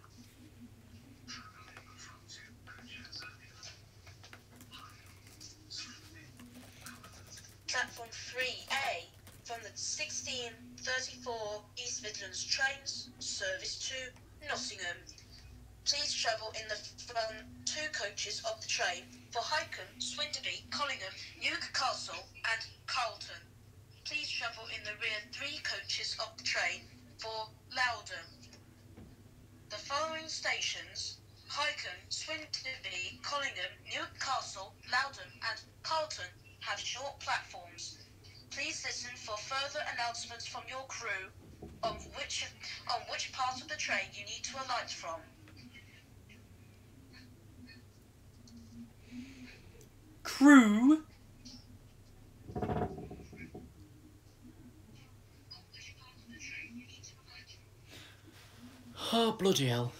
Platform 3A from the 1634 East Midlands trains, service to Nottingham. Please travel in the front two coaches of the train for Highcombe, Swindeby, Collingham, Newcastle and Carlton. Please travel in the rear three coaches of the train for Loudon. The following stations, Highcombe, Swindeby, Collingham, Newcastle, Loudon and Carlton, have short platforms. Please listen for further announcements from your crew on which part of the train you need to alight from. Crew? Oh, bloody hell.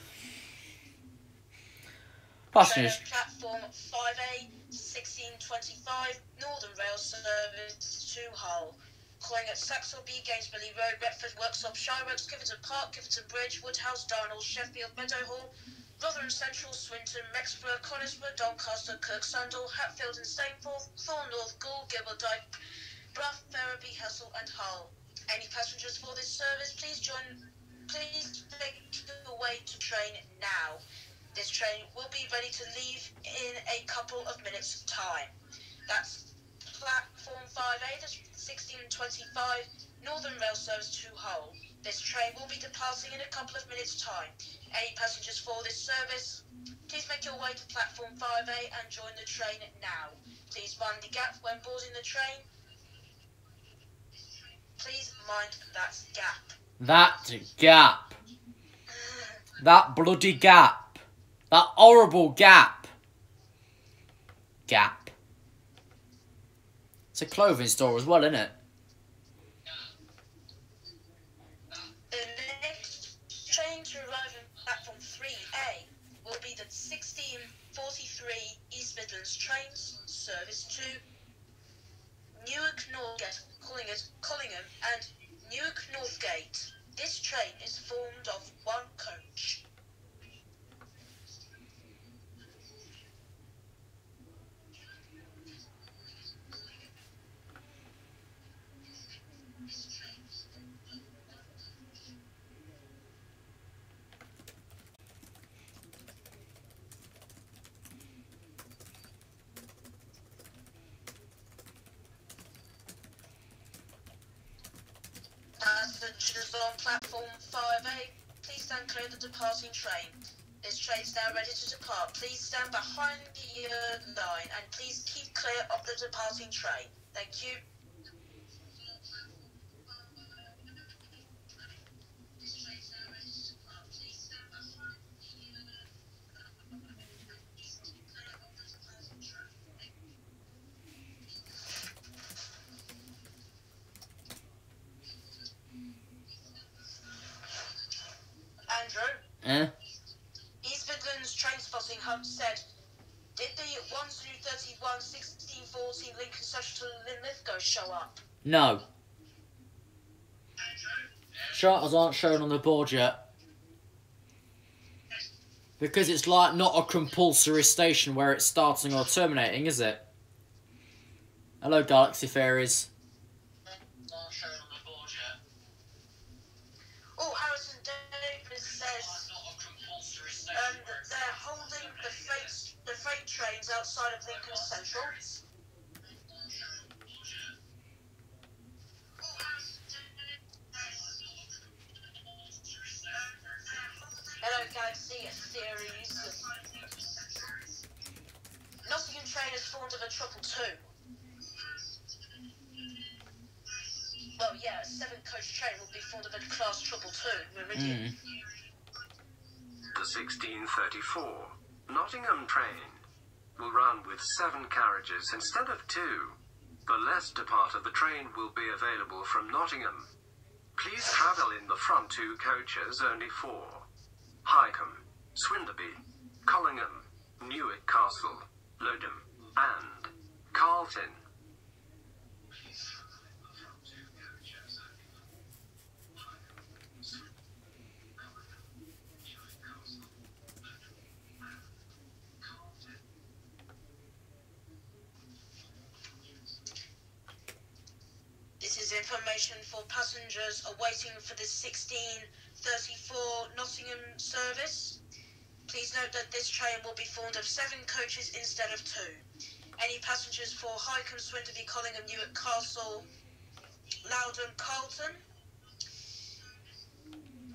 Passengers. Platform 5A, 1625, Northern Rail Service to Hull. Calling at Saxelby, Gainsborough Road, Retford, Worksop, Shireworks, Giverton Park, Giverton Bridge, Woodhouse, Darnall, Sheffield, Meadowhall, Rotherham Central, Swinton, Mexborough, Conisbrough, Doncaster, Kirksandall, Hatfield and Stainforth, Thorn North, Goole, Gilberdike, Brough, Ferriby, Hessel and Hull. Any passengers for this service, please make your way to train now. This train will be ready to leave in a couple of minutes' time. That's Platform 5A, 1625, Northern Rail Service to Hull. This train will be departing in a couple of minutes' time. Any passengers for this service, please make your way to Platform 5A and join the train now. Please mind the gap when boarding the train. Please mind that gap. That gap. That bloody gap. That horrible gap. Gap. It's a clothing store as well, isn't it? The next train to arrive in Platform 3A will be the 1643 East Midlands trains, service to Newark Northgate, Collingham and Newark Northgate. This train is formed of one coach. Passengers on Platform 5A, please stand clear of the departing train. This train is now ready to depart. Please stand behind the line and please keep clear of the departing train. Thank you. Andrew? East Midlands Train Spotting Hub said, did the 1 to 31 1614 Lincoln Session to Linlithgow show up? No. Charters aren't shown on the board yet. Because it's like not a compulsory station where it's starting or terminating, is it? Hello, Galaxy Fairies. Oh, Harrison Davis says that they're holding the freight trains outside of Lincoln Central. Hello, Galaxy Theories. Nottingham train is formed of a 222. Well, yeah, a 7-coach train will be formed of a class 222, Meridian. The 1634 Nottingham train will run with 7 carriages instead of 2. The Leicester part of the train will be available from Nottingham. Please travel in the front 2 coaches only for Highcombe, Swindeby, Collingham, Newcastle, Lodham, and Carlton. information for passengers awaiting for the 1634 Nottingham service. Please note that this train will be formed of 7 coaches instead of 2. Any passengers for Highcombe, Swinterby, Collingham, Newark, Castle, Loudon, Carlton.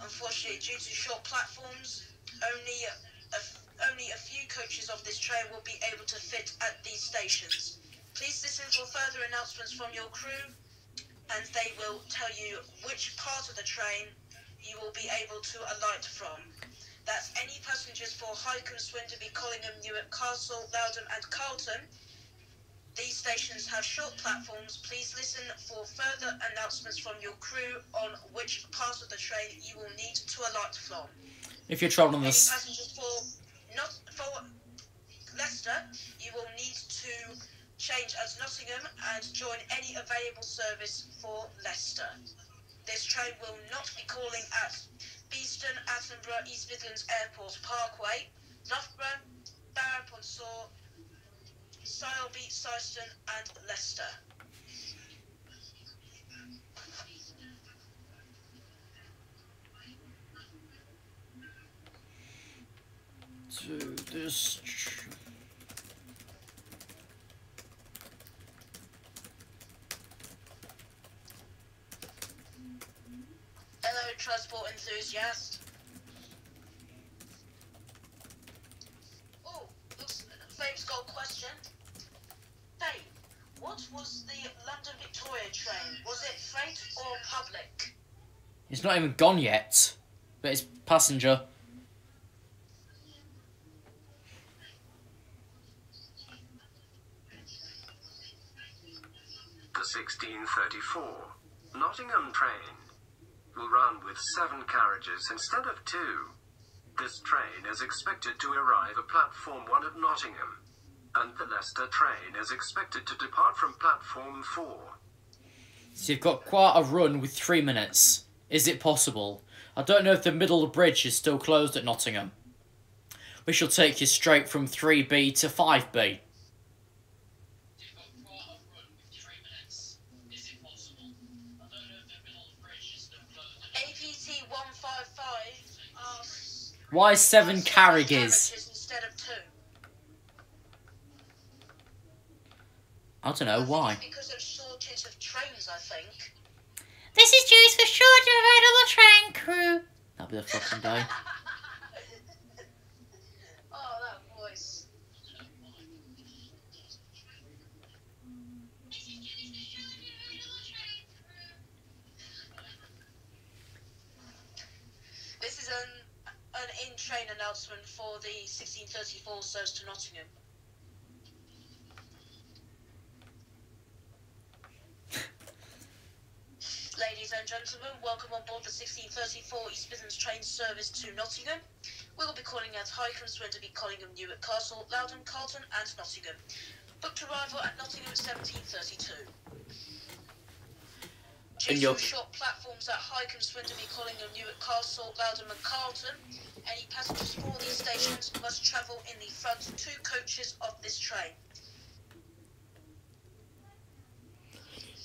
Unfortunately, due to short platforms, only a few coaches of this train will be able to fit at these stations. Please listen for further announcements from your crew, and they will tell you which part of the train you will be able to alight from. That's any passengers for Highcombe, Swinterby, Collingham, Newark, Castle, Loudon and Carlton. These stations have short platforms. Please listen for further announcements from your crew on which part of the train you will need to alight from. If you're travelling Any this... passengers for Leicester, you will need to change at Nottingham and join any available service for Leicester. This train will not be calling at Beeston, Attenborough, East Midlands Airport Parkway, Loughborough, Barrow-upon-Soar, Sileby, Syston and Leicester. To this... Hello, transport enthusiast. Oh, Fabe's got a question. Fabe, what was the London Victoria train? Was it freight or public? It's not even gone yet, but it's passenger. The 1634 Nottingham train will run with 7 carriages instead of 2. This train is expected to arrive at platform 1 at Nottingham, and the Leicester train is expected to depart from platform 4. So you've got quite a run with 3 minutes. Is it possible? I don't know if the middle of the bridge is still closed at Nottingham. We shall take you straight from 3B to 5B. APT 155 asks... Why 7 carriages? Instead of 2? I don't know why. Because of shortage of trains, I think. This is due to short available train crew. That'll be the fucking day. Oh, that voice. This is an in-train announcement for the 1634 service to Nottingham. Ladies and gentlemen, welcome on board the 1634 East Midlands train service to Nottingham. We will be calling at Highcombe, Swinterby, Collingham, Newark, Castle, Loudon, Carlton and Nottingham. Booked arrival at Nottingham at 17:32. Due to short platforms at Highcombe, Swinterby, Collingham, Newark, Castle, Loudon and Carlton, any passengers for these stations must travel in the front 2 coaches of this train.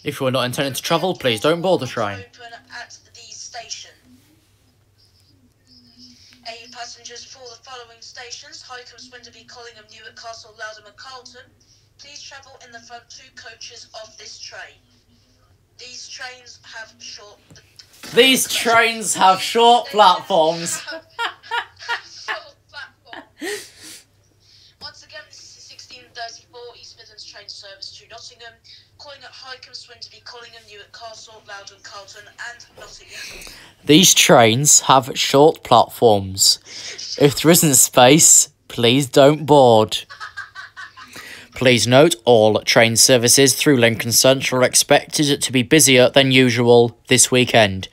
If you are not intending to travel, please don't board the train. Open at the station. Any passengers for the following stations: Highcombe, Swinterby, Collingham, Newark, Castle, Loudon and Carlton, please travel in the front 2 coaches of this train. These trains have short platforms. Once again, this is the 1634 East Midlands train service to Nottingham, calling at Highcombe, Swinterby, Collingham, Newark, Castle, Loudon, Carlton and Nottingham. These trains have short platforms. If there isn't space, please don't board. Please note, all train services through Lincoln Central are expected to be busier than usual this weekend.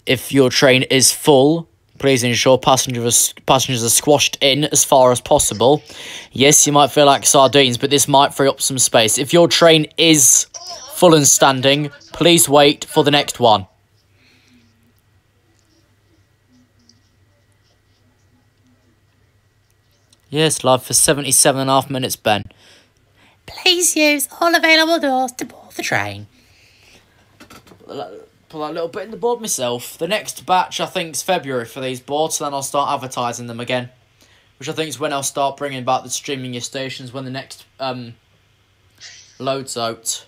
If your train is full, please ensure passengers are squashed in as far as possible. Yes, you might feel like sardines, but this might free up some space. If your train is full and standing, please wait for the next one. Yes, live for 77.5 minutes, Ben. Please use all available doors to board the train. that little bit in the board myself. The next batch, I think, is February for these boards, so then I'll start advertising them again. Which I think is when I'll start bringing back the streaming your stations when the next loads out.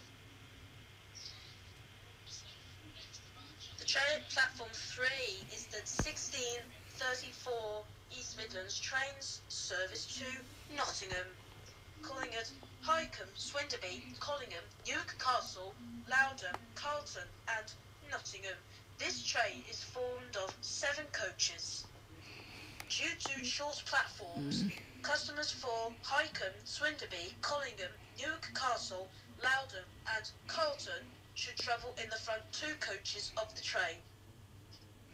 The train at platform 3 is the 1634 East Midlands trains service to Nottingham, calling at Highcombe, Swinderby, Collingham, Newark Castle, Loudon, Carlton and Nottingham. This train is formed of 7 coaches. Due to short platforms, customers for Highcombe, Swinderby, Collingham, Newark Castle, Loudon and Carlton should travel in the front 2 coaches of the train.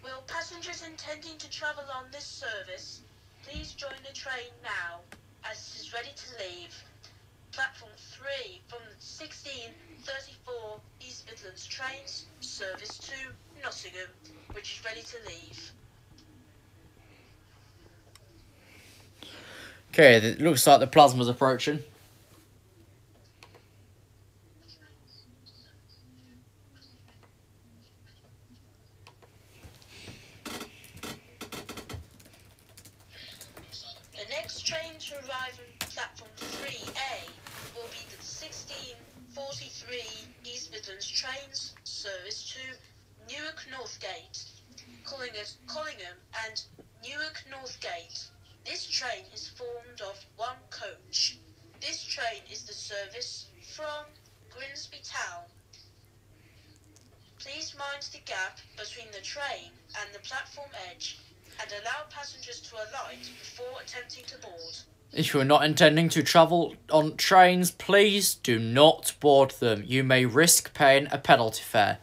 Will passengers intending to travel on this service please join the train now, as it is ready to leave. Platform 3 from the 1634 East Midlands trains service to Nottingham, which is ready to leave. Okay, it looks like the plasma's approaching. The next train to arrive on platform 3A will be the 1643 East Midlands trains service to Newark Northgate, calling at Collingham and Newark Northgate. This train is formed of 1 coach. This train is the service from Grimsby Town. Please mind the gap between the train and the platform edge and allow passengers to alight before attempting to board. If you are not intending to travel on trains, please do not board them. You may risk paying a penalty fare.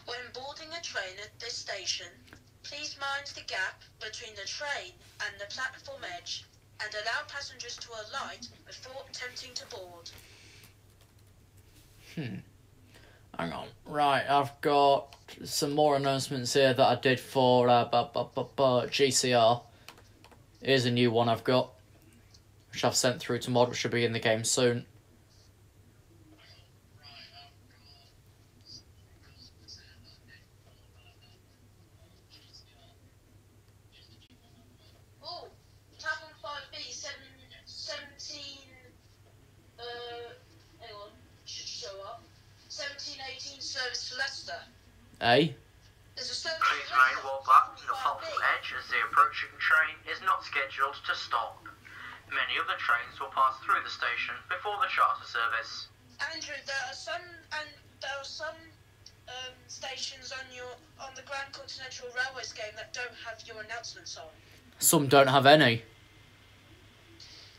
When boarding a train at this station, please mind the gap between the train and the platform edge and allow passengers to alight before attempting to board. Hang on. Right, I've got some more announcements here that I did for GCR. Here's a new one I've got, which I've sent through to mod, which should be in the game soon. Platform 5B, 17, hang on, should show up. 1718 service to Leicester. Eh? There's a service Please to remain Leicester. well back from the 5B. platform edge as the approaching train is not scheduled to stop. Many other trains will pass through the station before the charter service. Andrew, there are some stations on the Grand Continental Railways game that don't have your announcements on. Some don't have any.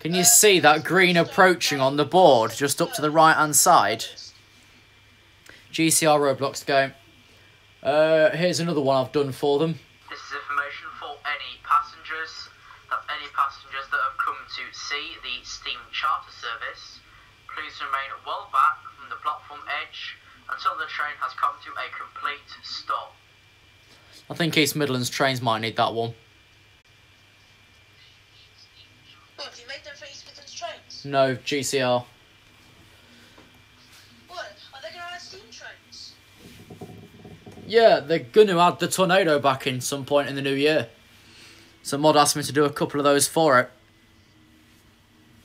Can you see that green approaching on the board just up to the right hand side? GCR Roblox game. Here's another one I've done for them. This is information for any passengers that have come to see the steam charter service. Please remain well back from the platform edge until the train has come to a complete stop. I think East Midlands trains might need that one. What, have you made them for East Midlands trains? No, GCR. What, are they going to add steam trains? Yeah, they're going to add the Tornado back in some point in the new year. So Mod asked me to do a couple of those for it.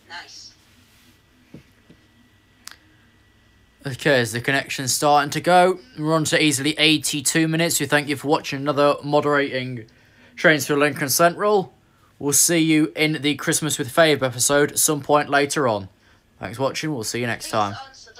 Nice. Okay, is the connection starting to go? We're on to easily 82 minutes. We thank you for watching another moderating Trains through Lincoln Central. We'll see you in the Christmas with Fabe episode at some point later on. Thanks for watching. We'll see you next time. Please answer